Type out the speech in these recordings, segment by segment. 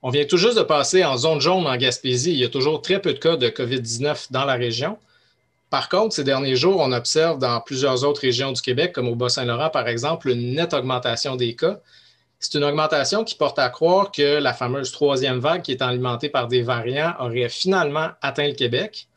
On vient tout juste de passer en zone jaune en Gaspésie. Il y a toujours très peu de cas de COVID-19 dans la région. Par contre, ces derniers jours, on observe dans plusieurs autres régions du Québec, comme au Bas-Saint-Laurent par exemple, une nette augmentation des cas. C'est une augmentation qui porte à croire que la fameuse troisième vague, qui est alimentée par des variants, aurait finalement atteint le Québec.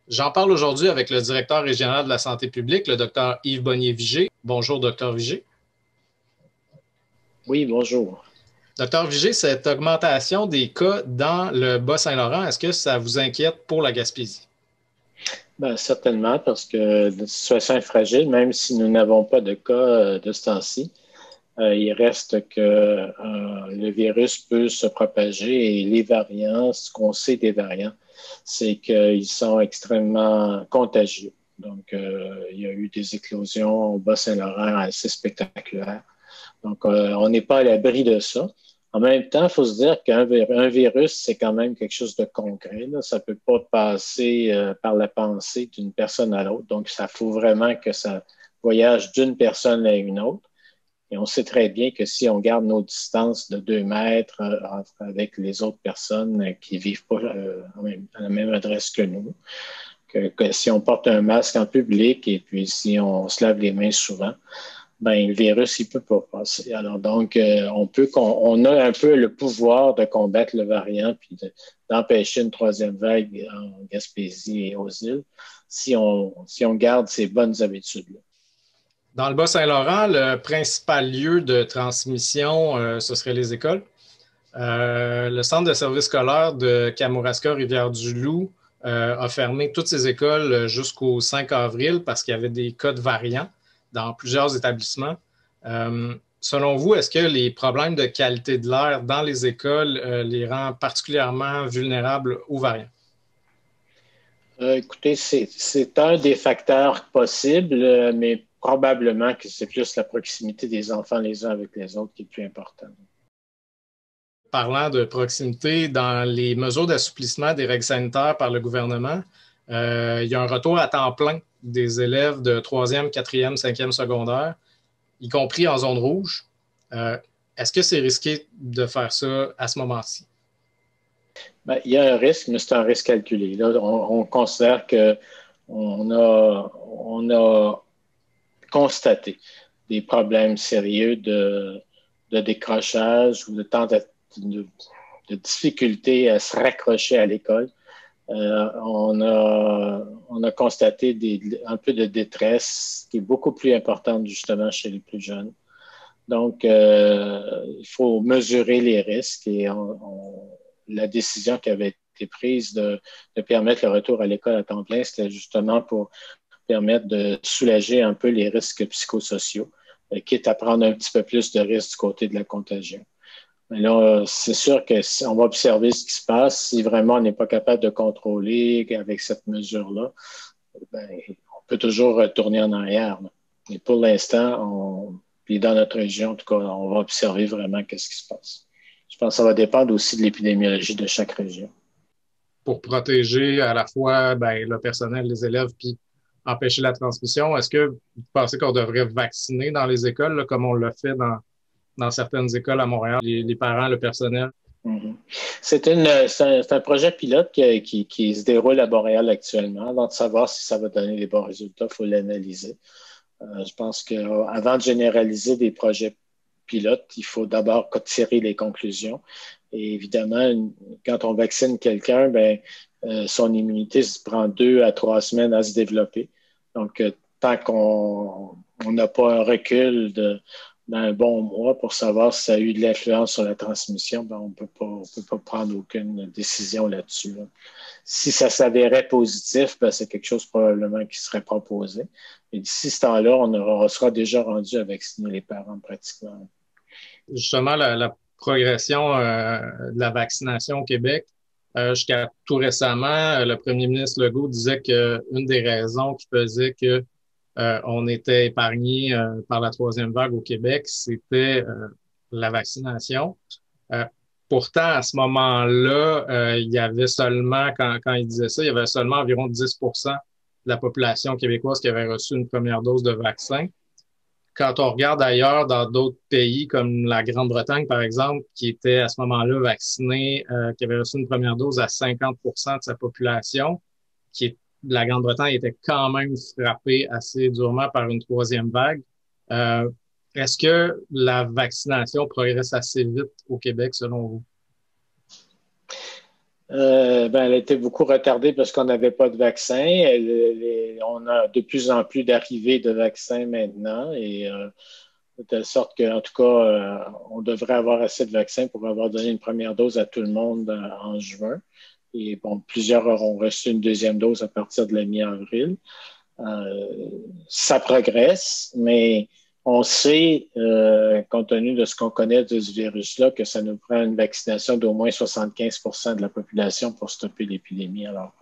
J'en parle aujourd'hui avec le directeur régional de la santé publique, le docteur Yves Bonnier-Vigé. Bonjour, docteur Vigé. Oui, bonjour. Docteur Vigé, cette augmentation des cas dans le Bas-Saint-Laurent, est-ce que ça vous inquiète pour la Gaspésie? Ben, certainement, parce que la situation est fragile, même si nous n'avons pas de cas de ce temps-ci. Il reste que le virus peut se propager et les variants, ce qu'on sait des variants, c'est qu'ils sont extrêmement contagieux. Donc, il y a eu des éclosions au Bas-Saint-Laurent assez spectaculaires. Donc, on n'est pas à l'abri de ça. En même temps, il faut se dire qu'un virus, c'est quand même quelque chose de concret, là. Ça ne peut pas passer par la pensée d'une personne à l'autre. Donc, ça faut vraiment que ça voyage d'une personne à une autre. Et on sait très bien que si on garde nos distances de 2 mètres avec les autres personnes qui ne vivent pas à la même adresse que nous, que si on porte un masque en public et puis si on se lave les mains souvent, ben, le virus, il peut pas passer. Alors, donc, on a un peu le pouvoir de combattre le variant puis d'empêcher une troisième vague en Gaspésie et aux îles si on garde ces bonnes habitudes-là. Dans le Bas-Saint-Laurent, le principal lieu de transmission, ce serait les écoles. Le centre de service scolaire de Kamouraska-Rivière-du-Loup a fermé toutes ses écoles jusqu'au 5 avril parce qu'il y avait des cas de variants dans plusieurs établissements. Selon vous, est-ce que les problèmes de qualité de l'air dans les écoles les rend particulièrement vulnérables aux variants? Écoutez, c'est un des facteurs possibles, mais probablement que c'est plus la proximité des enfants les uns avec les autres qui est plus importante. Parlant de proximité, dans les mesures d'assouplissement des règles sanitaires par le gouvernement, il y a un retour à temps plein des élèves de 3e, 4e, 5e secondaire, y compris en zone rouge. Est-ce que c'est risqué de faire ça à ce moment-ci? Ben, il y a un risque, mais c'est un risque calculé. Là, on considère qu'on a constaté des problèmes sérieux de décrochage ou de difficulté à se raccrocher à l'école. On a constaté un peu de détresse qui est beaucoup plus importante justement chez les plus jeunes. Donc, il faut mesurer les risques et la décision qui avait été prise de permettre le retour à l'école à temps plein, c'était justement pour permettre de soulager un peu les risques psychosociaux, quitte à prendre un petit peu plus de risques du côté de la contagion. Mais là, c'est sûr que si on va observer ce qui se passe. Si vraiment on n'est pas capable de contrôler avec cette mesure-là, ben, on peut toujours retourner en arrière. Mais pour l'instant, puis dans notre région, en tout cas, on va observer vraiment qu'est-ce qui se passe. Je pense que ça va dépendre aussi de l'épidémiologie de chaque région. Pour protéger à la fois le personnel, les élèves, puis empêcher la transmission, est-ce que vous pensez qu'on devrait vacciner dans les écoles, là, comme on l'a fait dans certaines écoles à Montréal, les parents, le personnel? Mm-hmm. C'est un projet pilote qui se déroule à Montréal actuellement. Avant de savoir si ça va donner des bons résultats, il faut l'analyser. Je pense qu'avant de généraliser des projets pilotes, il faut d'abord tirer les conclusions. Et évidemment, quand on vaccine quelqu'un, son immunité se prend 2 à 3 semaines à se développer. Donc, tant qu'on n'a pas un recul d'un bon mois pour savoir si ça a eu de l'influence sur la transmission, on peut pas prendre aucune décision là-dessus. Là. Si ça s'avérait positif, c'est quelque chose probablement qui serait proposé. Et d'ici ce temps-là, on sera déjà rendu à vacciner les parents pratiquement. Justement, la progression de la vaccination au Québec, jusqu'à tout récemment, le premier ministre Legault disait qu'une des raisons qui faisait que on était épargné par la troisième vague au Québec, c'était la vaccination. Pourtant, à ce moment-là, il y avait seulement, quand il disait ça, il y avait seulement environ 10% de la population québécoise qui avait reçu une première dose de vaccin. quand on regarde ailleurs dans d'autres pays comme la Grande-Bretagne, par exemple, qui était à ce moment-là vaccinée, qui avait reçu une première dose à 50% de sa population, la Grande-Bretagne était quand même frappée assez durement par une troisième vague. Euh, Est-ce que la vaccination progresse assez vite au Québec, selon vous? Elle a été beaucoup retardée parce qu'on n'avait pas de vaccin. On a de plus en plus d'arrivées de vaccins maintenant et de telle sorte qu'en tout cas, on devrait avoir assez de vaccins pour avoir donné une première dose à tout le monde en juin. Et bon, plusieurs auront reçu une deuxième dose à partir de la mi-avril. Ça progresse, mais on sait, compte tenu de ce qu'on connaît de ce virus-là, que ça nous prend une vaccination d'au moins 75% de la population pour stopper l'épidémie. Alors,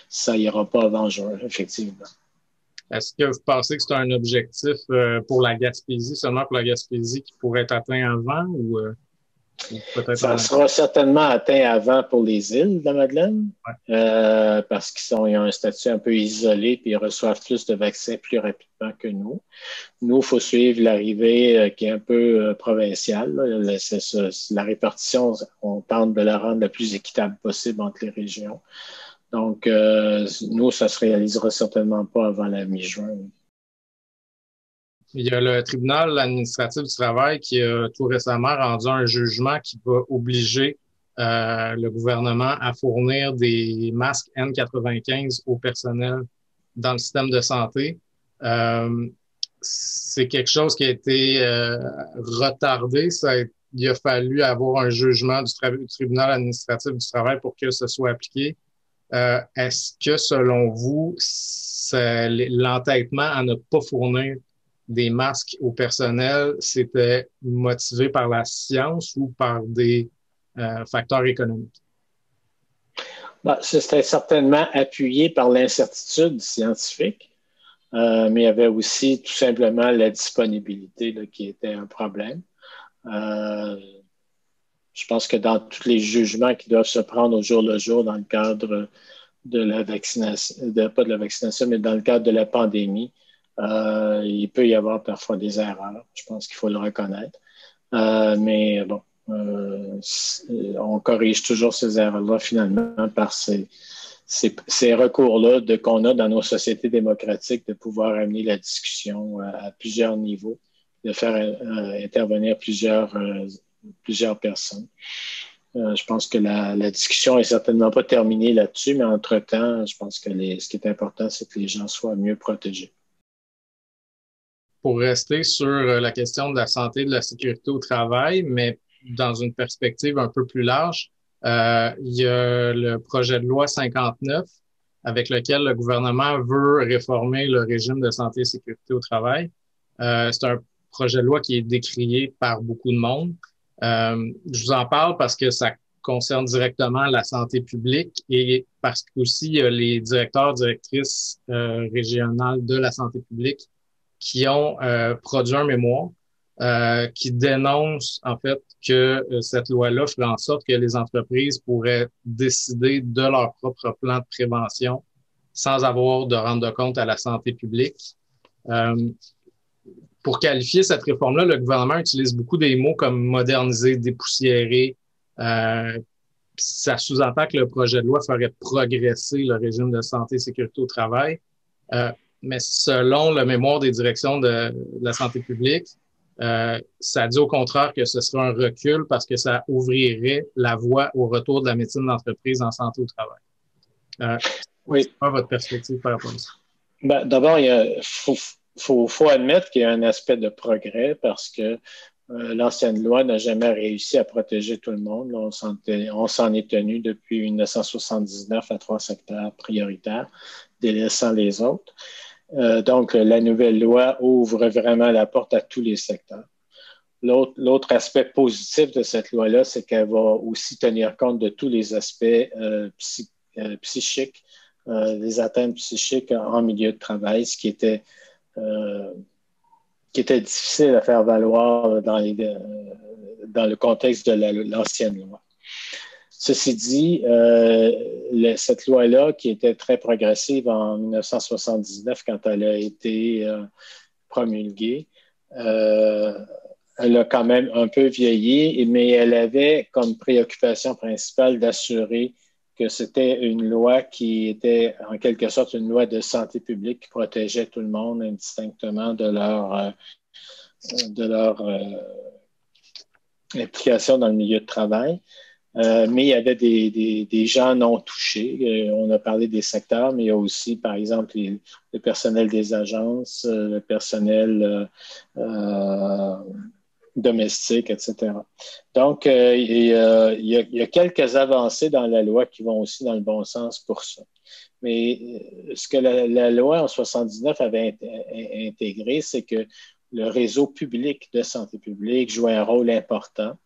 ça n'ira pas avant juin, effectivement. Est-ce que vous pensez que c'est un objectif pour la Gaspésie, seulement pour la Gaspésie, qui pourrait être atteint avant ou peut-être Ça sera certainement atteint avant pour les îles de la Madeleine, parce qu'ils ont un statut un peu isolé et ils reçoivent plus de vaccins plus rapidement que nous. Nous, il faut suivre l'arrivée qui est un peu provinciale. La répartition, on tente de la rendre la plus équitable possible entre les régions. Donc, nous, ça se réalisera certainement pas avant la mi-juin. Il y a le tribunal administratif du travail qui a tout récemment rendu un jugement qui va obliger le gouvernement à fournir des masques N95 au personnel dans le système de santé. C'est quelque chose qui a été retardé. Il a fallu avoir un jugement du tribunal administratif du travail pour que ce soit appliqué. Est-ce que, selon vous, l'entêtement à ne pas fournir des masques au personnel, c'était motivé par la science ou par des facteurs économiques? C'était certainement appuyé par l'incertitude scientifique, mais il y avait aussi tout simplement la disponibilité là, qui était un problème. Je pense que dans tous les jugements qui doivent se prendre au jour le jour dans le cadre de la vaccination, pas de la vaccination, mais dans le cadre de la pandémie, il peut y avoir parfois des erreurs. Je pense qu'il faut le reconnaître. Mais bon, on corrige toujours ces erreurs-là finalement par ces recours-là qu'on a dans nos sociétés démocratiques de pouvoir amener la discussion à plusieurs niveaux, de faire intervenir plusieurs personnes. Je pense que la discussion est certainement pas terminée là-dessus, mais entre-temps, je pense que ce qui est important, c'est que les gens soient mieux protégés. Pour rester sur la question de la santé et de la sécurité au travail, mais dans une perspective un peu plus large, il y a le projet de loi 59 avec lequel le gouvernement veut réformer le régime de santé et sécurité au travail. C'est un projet de loi qui est décrié par beaucoup de monde. Je vous en parle parce que ça concerne directement la santé publique et parce qu'aussi il y a les directeurs, directrices régionales de la santé publique qui ont produit un mémoire qui dénonce en fait que cette loi-là ferait en sorte que les entreprises pourraient décider de leur propre plan de prévention sans avoir de rendre compte à la santé publique. Pour qualifier cette réforme-là, le gouvernement utilise beaucoup des mots comme moderniser, dépoussiérer. Ça sous-entend que le projet de loi ferait progresser le régime de santé et sécurité au travail. Mais selon le mémoire des directions de la santé publique, ça dit au contraire que ce serait un recul parce que ça ouvrirait la voie au retour de la médecine d'entreprise en santé au travail. Oui. C'est quoi votre perspective par rapport à ça? D'abord, il faut admettre qu'il y a un aspect de progrès parce que l'ancienne loi n'a jamais réussi à protéger tout le monde. Là, on s'en est tenu depuis 1979 à 3 secteurs prioritaires, délaissant les autres. Donc, la nouvelle loi ouvre vraiment la porte à tous les secteurs. L'autre aspect positif de cette loi-là, c'est qu'elle va aussi tenir compte de tous les aspects psychiques, des atteintes psychiques en milieu de travail, ce qui était difficile à faire valoir dans le contexte de l'ancienne loi. Ceci dit, cette loi-là, qui était très progressive en 1979 quand elle a été promulguée, elle a quand même un peu vieilli, mais elle avait comme préoccupation principale d'assurer que c'était une loi qui était en quelque sorte une loi de santé publique qui protégeait tout le monde indistinctement de leur implication dans le milieu de travail. Mais il y avait des gens non touchés. On a parlé des secteurs, mais il y a aussi, par exemple, le personnel des agences, le personnel domestique, etc. Donc, il y a quelques avancées dans la loi qui vont aussi dans le bon sens pour ça. Mais ce que la loi en 79 avait intégré, c'est que le réseau public de santé publique jouait un rôle important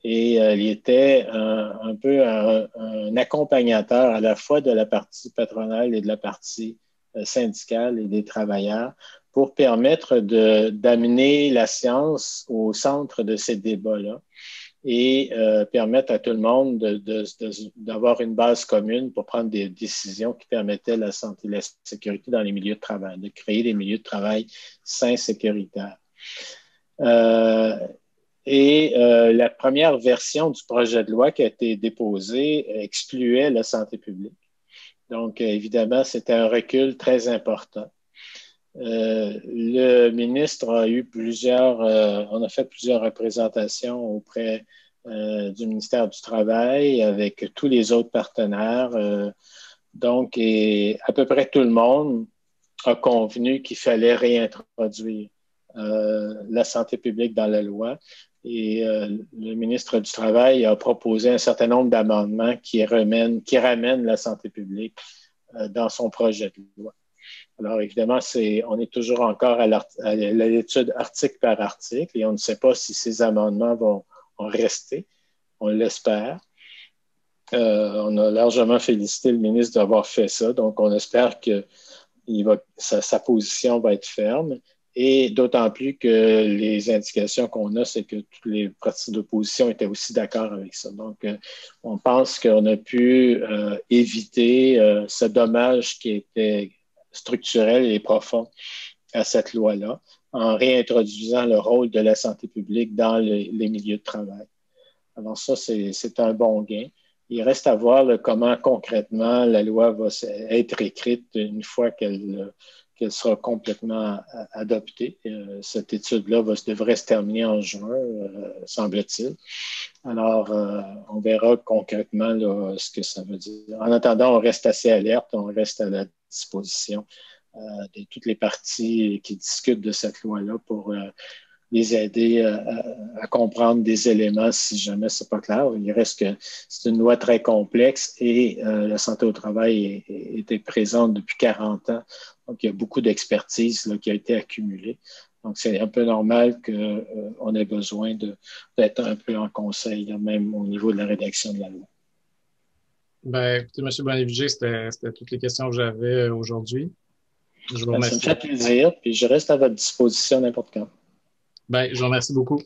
et il était un peu un accompagnateur à la fois de la partie patronale et de la partie syndicale et des travailleurs pour permettre d'amener la science au centre de ces débats-là et permettre à tout le monde d'avoir une base commune pour prendre des décisions qui permettaient la santé et la sécurité dans les milieux de travail, de créer des milieux de travail sains, sécuritaires. La première version du projet de loi qui a été déposée excluait la santé publique. Donc, évidemment, c'était un recul très important. Le ministre a eu on a fait plusieurs représentations auprès du ministère du Travail avec tous les autres partenaires. Donc, à peu près tout le monde a convenu qu'il fallait réintroduire la santé publique dans la loi. Et le ministre du Travail a proposé un certain nombre d'amendements qui ramènent la santé publique dans son projet de loi. Alors, évidemment, on est toujours encore à l'étude article par article et on ne sait pas si ces amendements vont rester. On l'espère. On a largement félicité le ministre d'avoir fait ça. Donc, on espère que sa position va être ferme. Et d'autant plus que les indications qu'on a, c'est que toutes les partis d'opposition étaient aussi d'accord avec ça. Donc, on pense qu'on a pu éviter ce dommage qui était structurel et profond à cette loi-là, en réintroduisant le rôle de la santé publique dans les milieux de travail. Alors ça, c'est un bon gain. Il reste à voir comment concrètement la loi va être écrite une fois qu'elle sera complètement adoptée. Cette étude-là devrait se terminer en juin, semble-t-il. Alors, on verra concrètement là, ce que ça veut dire. En attendant, on reste assez alerte, on reste à la disposition de toutes les parties qui discutent de cette loi-là pour les aider à comprendre des éléments si jamais c'est pas clair. Il reste que c'est une loi très complexe et la santé au travail était présente depuis 40 ans. Donc, il y a beaucoup d'expertise qui a été accumulée. Donc, c'est un peu normal qu'on ait besoin d'être un peu en conseil, là, même au niveau de la rédaction de la loi. Ben, écoutez, M. Bonnet-Vigé, c'était toutes les questions que j'avais aujourd'hui. Je vous remercie. Ça me fait plaisir, puis je reste à votre disposition n'importe quand. Ben, je vous remercie beaucoup.